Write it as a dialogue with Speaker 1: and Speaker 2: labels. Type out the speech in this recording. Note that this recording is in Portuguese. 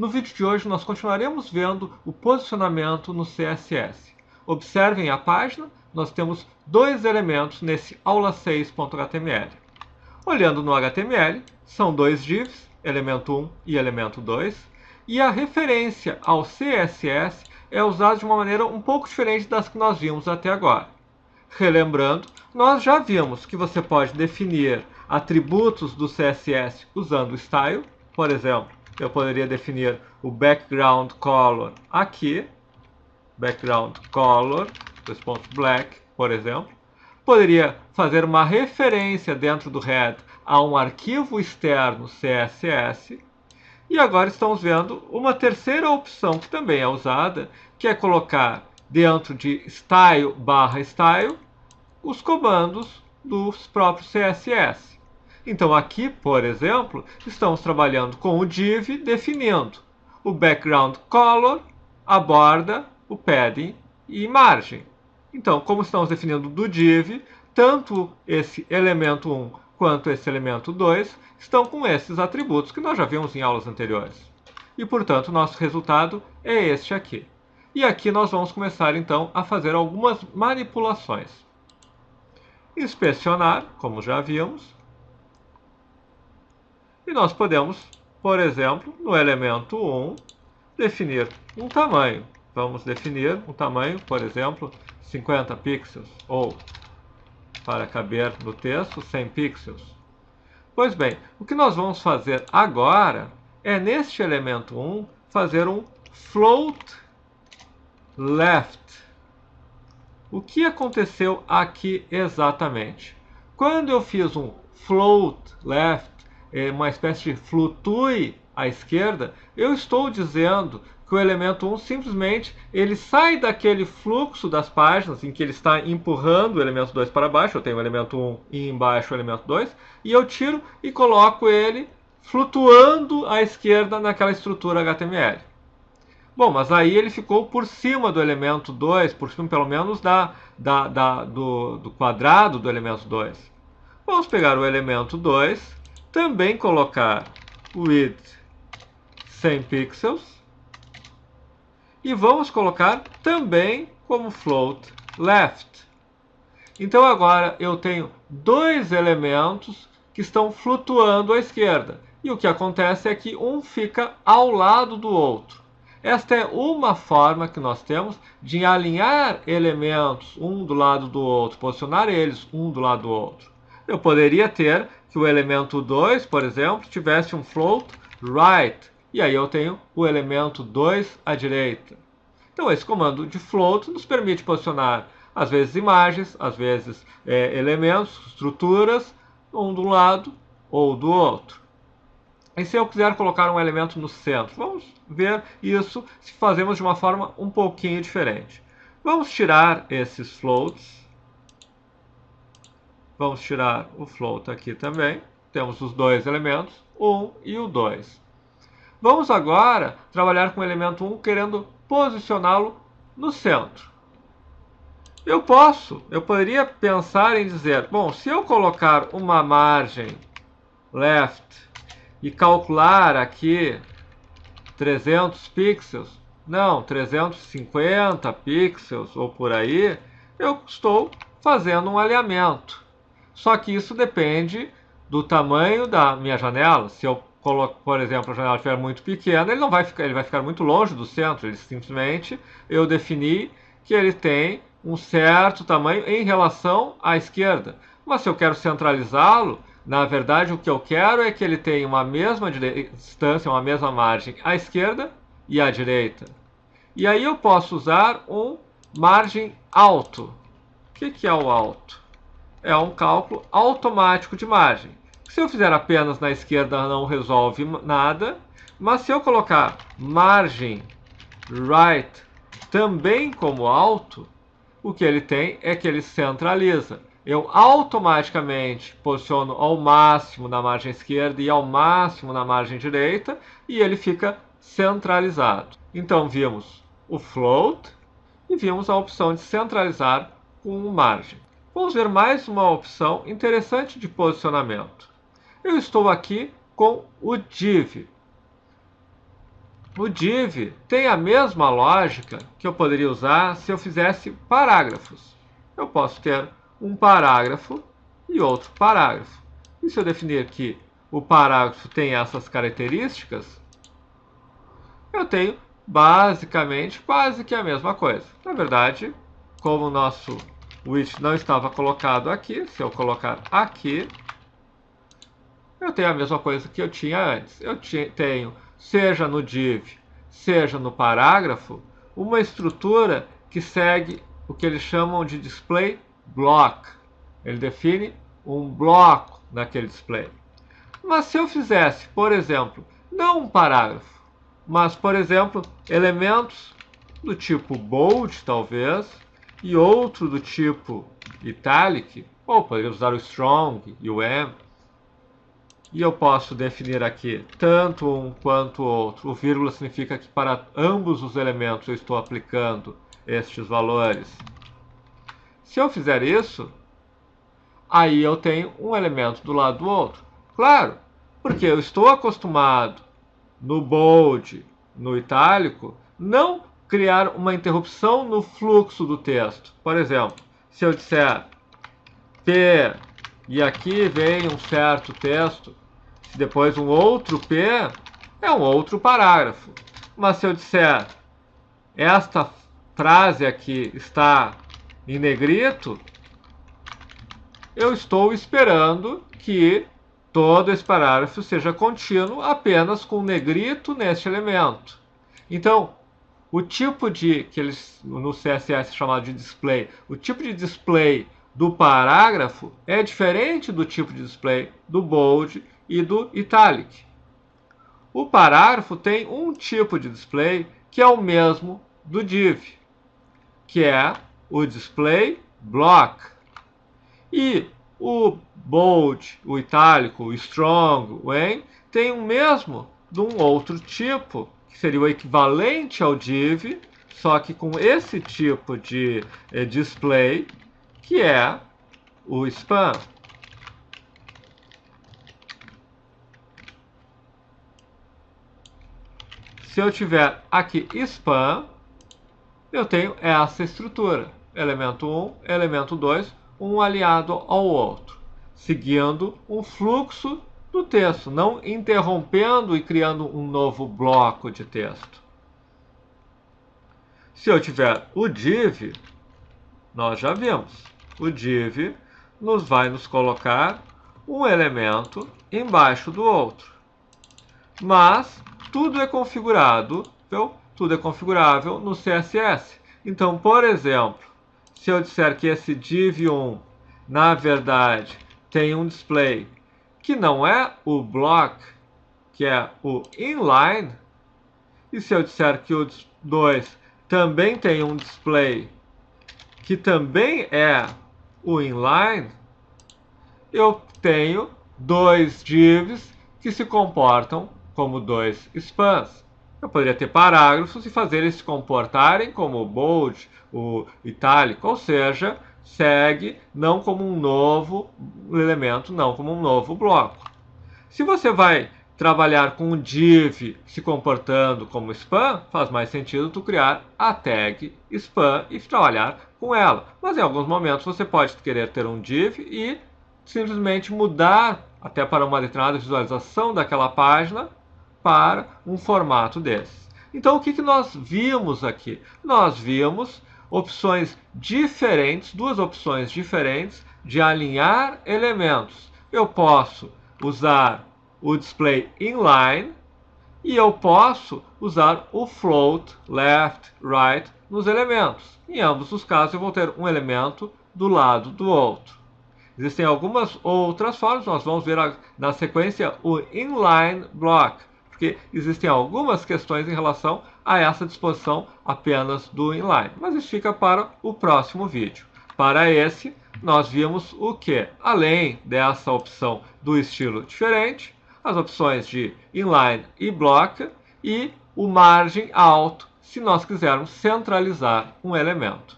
Speaker 1: No vídeo de hoje nós continuaremos vendo o posicionamento no CSS. Observem a página, nós temos dois elementos nesse aula6.html. Olhando no HTML, são dois divs, elemento 1 e elemento 2, e a referência ao CSS é usada de uma maneira um pouco diferente das que nós vimos até agora. Relembrando, nós já vimos que você pode definir atributos do CSS usando o style. Por exemplo, eu poderia definir o background color aqui, background color, black, por exemplo. Poderia fazer uma referência dentro do head a um arquivo externo CSS. E agora estamos vendo uma terceira opção que também é usada, que é colocar dentro de style/style os comandos dos próprios CSS. Então aqui, por exemplo, estamos trabalhando com o div definindo o background color, a borda, o padding e margem. Então, como estamos definindo do div, tanto esse elemento 1 quanto esse elemento 2 estão com esses atributos que nós já vimos em aulas anteriores. E, portanto, nosso resultado é este aqui. E aqui nós vamos começar, então, a fazer algumas manipulações. Inspecionar, como já vimos. E nós podemos, por exemplo, no elemento 1, definir um tamanho. Vamos definir um tamanho, por exemplo, 50 pixels, ou, para caber no texto, 100 pixels. Pois bem, o que nós vamos fazer agora é, neste elemento 1, fazer um float left. O que aconteceu aqui exatamente? Quando eu fiz um float left, uma espécie de flutue à esquerda, eu estou dizendo que o elemento 1 simplesmente ele sai daquele fluxo das páginas em que ele está empurrando o elemento 2 para baixo. Eu tenho o elemento 1 e embaixo o elemento 2, e eu tiro e coloco ele flutuando à esquerda naquela estrutura HTML. Bom, mas aí ele ficou por cima do elemento 2, por cima pelo menos do quadrado do elemento 2. Vamos pegar o elemento 2, também colocar width 100 pixels, e vamos colocar também como float left. Então agora eu tenho dois elementos que estão flutuando à esquerda. E o que acontece é que um fica ao lado do outro. Esta é uma forma que nós temos de alinhar elementos um do lado do outro, posicionar eles um do lado do outro. Eu poderia ter que o elemento 2, por exemplo, tivesse um float right, e aí eu tenho o elemento 2 à direita. Então esse comando de float nos permite posicionar, às vezes, imagens, às vezes elementos, estruturas, um do lado ou do outro. E se eu quiser colocar um elemento no centro? Vamos ver isso se fazemos de uma forma um pouquinho diferente. Vamos tirar esses floats. Vamos tirar o float aqui também. Temos os dois elementos, o 1 e o 2. Vamos agora trabalhar com o elemento 1, querendo posicioná-lo no centro. Eu poderia pensar em dizer, bom, se eu colocar uma margem left e calcular aqui 300 pixels, não, 350 pixels ou por aí, eu estou fazendo um alinhamento. Só que isso depende do tamanho da minha janela. Se eu coloco, por exemplo, a janela estiver muito pequena, ele vai ficar muito longe do centro. Ele simplesmente, eu defini que ele tem um certo tamanho em relação à esquerda. Mas se eu quero centralizá-lo, na verdade o que eu quero é que ele tenha uma mesma distância, uma mesma margem à esquerda e à direita. E aí eu posso usar um margem alto. O que é o alto? É um cálculo automático de margem. Se eu fizer apenas na esquerda, não resolve nada. Mas se eu colocar margem right também como alto, o que ele tem é que ele centraliza. Eu automaticamente posiciono ao máximo na margem esquerda e ao máximo na margem direita, e ele fica centralizado. Então vimos o float e vimos a opção de centralizar com margem. Vamos ver mais uma opção interessante de posicionamento. Eu estou aqui com o div. O div tem a mesma lógica que eu poderia usar se eu fizesse parágrafos. Eu posso ter um parágrafo e outro parágrafo. E se eu definir que o parágrafo tem essas características, eu tenho basicamente quase que a mesma coisa. Na verdade, como o nosso width não estava colocado aqui, se eu colocar aqui, eu tenho a mesma coisa que eu tinha antes. Eu tenho, seja no div, seja no parágrafo, uma estrutura que segue o que eles chamam de display block. Ele define um bloco naquele display. Mas se eu fizesse, por exemplo, não um parágrafo, mas, por exemplo, elementos do tipo bold, talvez, e outro do tipo italic, ou poderia usar o strong e o m, e eu posso definir aqui tanto um quanto o outro. O vírgula significa que para ambos os elementos eu estou aplicando estes valores. Se eu fizer isso, aí eu tenho um elemento do lado do outro. Claro, porque eu estou acostumado no bold, no itálico, não criar uma interrupção no fluxo do texto. Por exemplo, se eu disser P e aqui vem um certo texto, depois um outro P, é um outro parágrafo. Mas se eu disser esta frase aqui está em negrito, eu estou esperando que todo esse parágrafo seja contínuo apenas com negrito neste elemento. Então, o tipo de, que eles no CSS chamado de display, o tipo de display do parágrafo é diferente do tipo de display do bold e do italic. O parágrafo tem um tipo de display que é o mesmo do div, que é o display block. E o bold, o itálico, o strong, o em, tem o mesmo de um outro tipo, que seria o equivalente ao div, só que com esse tipo de display, que é o span. Se eu tiver aqui span, eu tenho essa estrutura. Elemento 1, elemento 2, um aliado ao outro, seguindo um fluxo do texto, não interrompendo e criando um novo bloco de texto. Se eu tiver o div, nós já vimos, o div vai nos colocar um elemento embaixo do outro. Mas tudo é configurável no CSS. Então, por exemplo, se eu disser que esse div1, na verdade, tem um display que não é o block, que é o inline, e se eu disser que o 2 também tem um display que também é o inline, eu tenho dois divs que se comportam como dois spans. Eu poderia ter parágrafos e fazer eles se comportarem como o bold, o itálico, ou seja, segue não como um novo elemento, não como um novo bloco. Se você vai trabalhar com um div se comportando como span, faz mais sentido tu criar a tag span e trabalhar com ela. Mas em alguns momentos você pode querer ter um div e simplesmente mudar até para uma determinada visualização daquela página para um formato desses. Então, o que nós vimos aqui? Nós vimos opções diferentes, duas opções diferentes de alinhar elementos. Eu posso usar o display inline e eu posso usar o float left, right nos elementos. Em ambos os casos, eu vou ter um elemento do lado do outro. Existem algumas outras formas, nós vamos ver na sequência o inline block, porque existem algumas questões em relação a essa disposição apenas do inline. Mas isso fica para o próximo vídeo. Para esse, nós vimos o que? Além dessa opção do estilo diferente, as opções de inline e block e o margem alto, se nós quisermos centralizar um elemento.